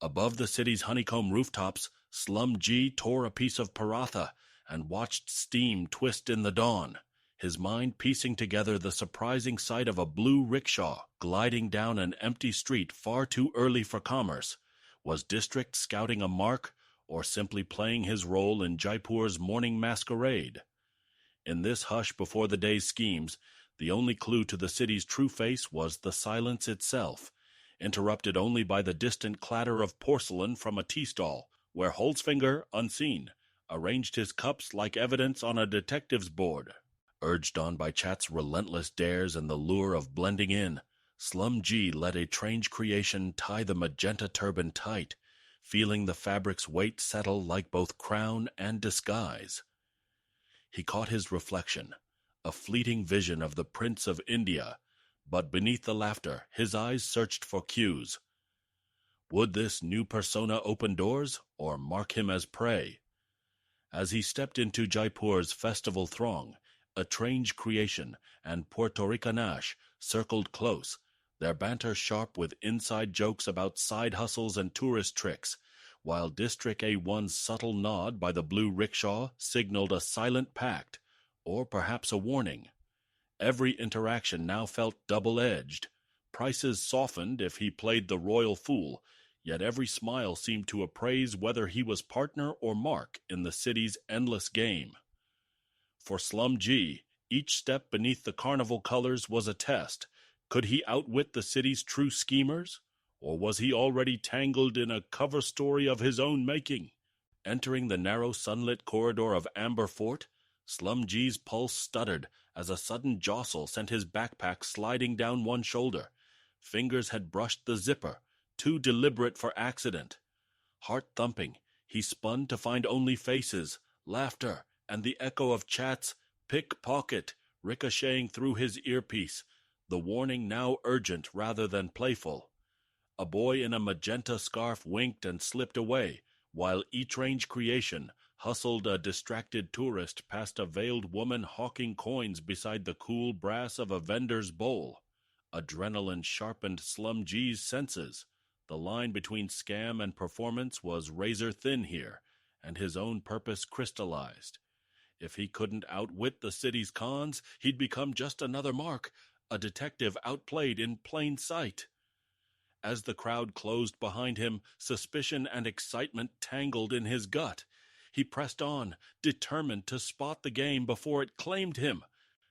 Above the city's honeycomb rooftops, SlumG tore a piece of paratha and watched steam twist in the dawn, his mind piecing together the surprising sight of a blue rickshaw gliding down an empty street far too early for commerce. Was District scouting a mark, or simply playing his role in Jaipur's morning masquerade? In this hush before the day's schemes, the only clue to the city's true face was the silence itself, interrupted only by the distant clatter of porcelain from a tea stall, where Holzfin, unseen, arranged his cups like evidence on a detective's board. Urged on by Chat's relentless dares and the lure of blending in, SlumG let a strange creation tie the magenta turban tight, feeling the fabric's weight settle like both crown and disguise. He caught his reflection, a fleeting vision of the Prince of India, but beneath the laughter his eyes searched for cues. Would this new persona open doors, or mark him as prey? As he stepped into Jaipur's festival throng, a strange creation and Puerto Ricanash circled close, their banter sharp with inside jokes about side hustles and tourist tricks, while District A1's subtle nod by the blue rickshaw signaled a silent pact, or perhaps a warning. Every interaction now felt double-edged. Prices softened if he played the royal fool, yet every smile seemed to appraise whether he was partner or mark in the city's endless game. For SlumG, each step beneath the carnival colors was a test. Could he outwit the city's true schemers? Or was he already tangled in a cover story of his own making? Entering the narrow sunlit corridor of Amber Fort, SlumG's pulse stuttered as a sudden jostle sent his backpack sliding down one shoulder. Fingers had brushed the zipper, too deliberate for accident. Heart thumping, he spun to find only faces, laughter, and the echo of Chat's pickpocket ricocheting through his earpiece, the warning now urgent rather than playful. A boy in a magenta scarf winked and slipped away, while each-range creation hustled a distracted tourist past a veiled woman hawking coins beside the cool brass of a vendor's bowl. Adrenaline sharpened SlumG's senses. The line between scam and performance was razor-thin here, and his own purpose crystallized. If he couldn't outwit the city's cons, he'd become just another mark, a detective outplayed in plain sight. As the crowd closed behind him, suspicion and excitement tangled in his gut. He pressed on, determined to spot the game before it claimed him.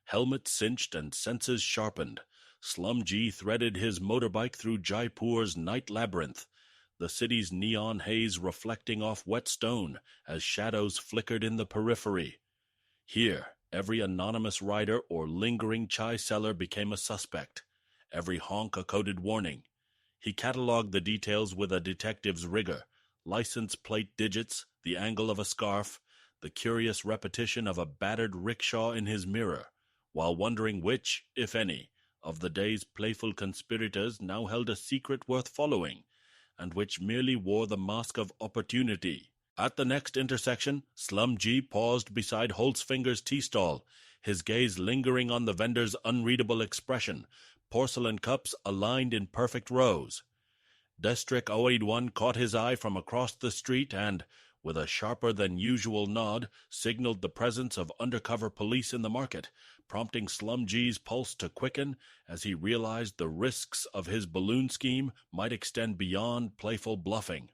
Helmet cinched and senses sharpened, SlumG threaded his motorbike through Jaipur's night labyrinth, the city's neon haze reflecting off wet stone as shadows flickered in the periphery. Here, every anonymous rider or lingering chai seller became a suspect, every honk a coded warning. He catalogued the details with a detective's rigor, license plate digits, the angle of a scarf, the curious repetition of a battered rickshaw in his mirror, while wondering which, if any, of the day's playful conspirators now held a secret worth following, and which merely wore the mask of opportunity. At the next intersection, SlumG paused beside Holzfinger's tea stall, his gaze lingering on the vendor's unreadable expression, porcelain cups aligned in perfect rows. District 081 caught his eye from across the street and, with a sharper-than-usual nod, signaled the presence of undercover police in the market, prompting SlumG's pulse to quicken as he realized the risks of his balloon scheme might extend beyond playful bluffing.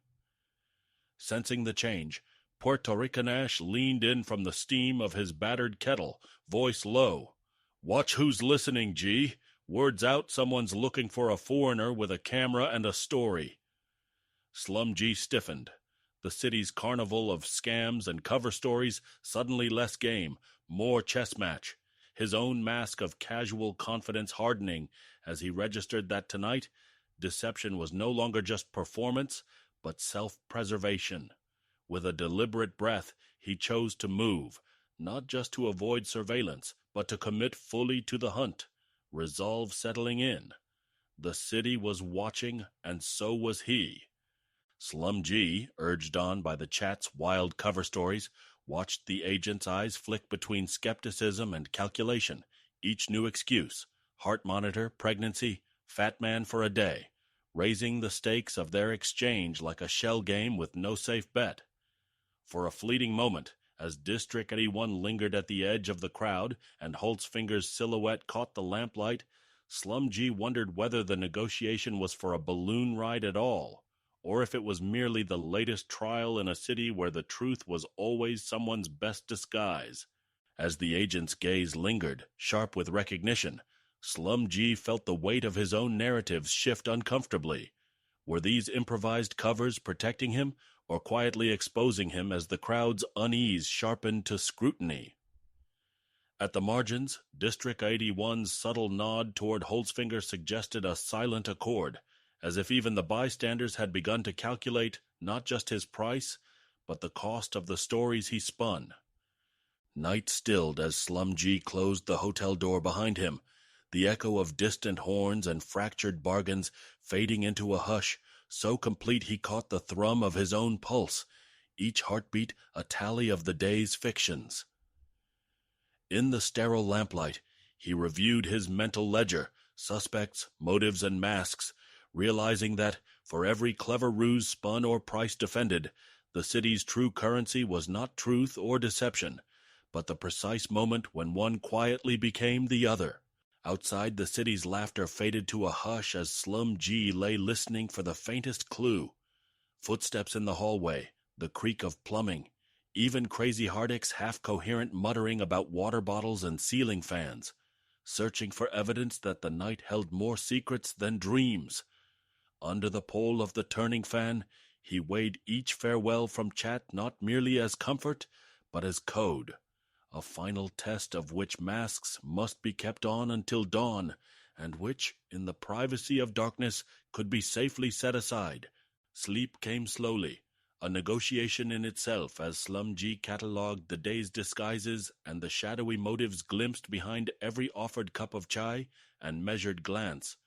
Sensing the change, Puerto Ricanash leaned in from the steam of his battered kettle, voice low. "Watch who's listening, G. Word's out someone's looking for a foreigner with a camera and a story." SlumG stiffened. The city's carnival of scams and cover stories suddenly less game, more chess match. His own mask of casual confidence hardening as he registered that tonight, deception was no longer just performance, but self-preservation. With a deliberate breath, he chose to move, not just to avoid surveillance, but to commit fully to the hunt, resolve settling in. The city was watching, and so was he. SlumG, urged on by the chat's wild cover stories, watched the agent's eyes flick between skepticism and calculation, each new excuse, heart monitor, pregnancy, fat man for a day, raising the stakes of their exchange like a shell game with no safe bet. For a fleeting moment, as District 81 lingered at the edge of the crowd and Holzfinger's silhouette caught the lamplight, SlumG wondered whether the negotiation was for a balloon ride at all, or if it was merely the latest trial in a city where the truth was always someone's best disguise. As the agent's gaze lingered, sharp with recognition, SlumG felt the weight of his own narratives shift uncomfortably. Were these improvised covers protecting him, or quietly exposing him as the crowd's unease sharpened to scrutiny? At the margins, District 81's subtle nod toward Holzfinger suggested a silent accord, as if even the bystanders had begun to calculate not just his price, but the cost of the stories he spun. Night stilled as SlumG closed the hotel door behind him, the echo of distant horns and fractured bargains fading into a hush so complete he caught the thrum of his own pulse, each heartbeat a tally of the day's fictions. In the sterile lamplight, he reviewed his mental ledger, suspects, motives, and masks, realizing that, for every clever ruse spun or price defended, the city's true currency was not truth or deception, but the precise moment when one quietly became the other. Outside, the city's laughter faded to a hush as SlumG lay listening for the faintest clue. Footsteps in the hallway, the creak of plumbing, even Crazy Harddick's half-coherent muttering about water bottles and ceiling fans, searching for evidence that the night held more secrets than dreams. Under the pole of the turning fan, he weighed each farewell from chat not merely as comfort, but as code, a final test of which masks must be kept on until dawn, and which, in the privacy of darkness, could be safely set aside. Sleep came slowly, a negotiation in itself as SlumG catalogued the day's disguises and the shadowy motives glimpsed behind every offered cup of chai and measured glance,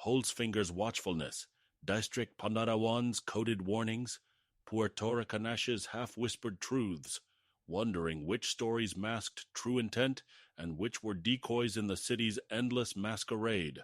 Holzfinger's watchfulness, District Pandarawan's coded warnings, Puerto Ricanash's half-whispered truths, wondering which stories masked true intent and which were decoys in the city's endless masquerade.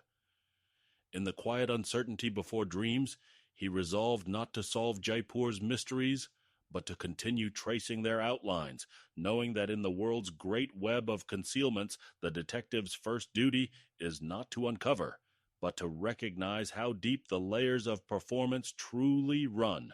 In the quiet uncertainty before dreams, he resolved not to solve Jaipur's mysteries, but to continue tracing their outlines, knowing that in the world's great web of concealments, the detective's first duty is not to uncover, but to recognize how deep the layers of performance truly run.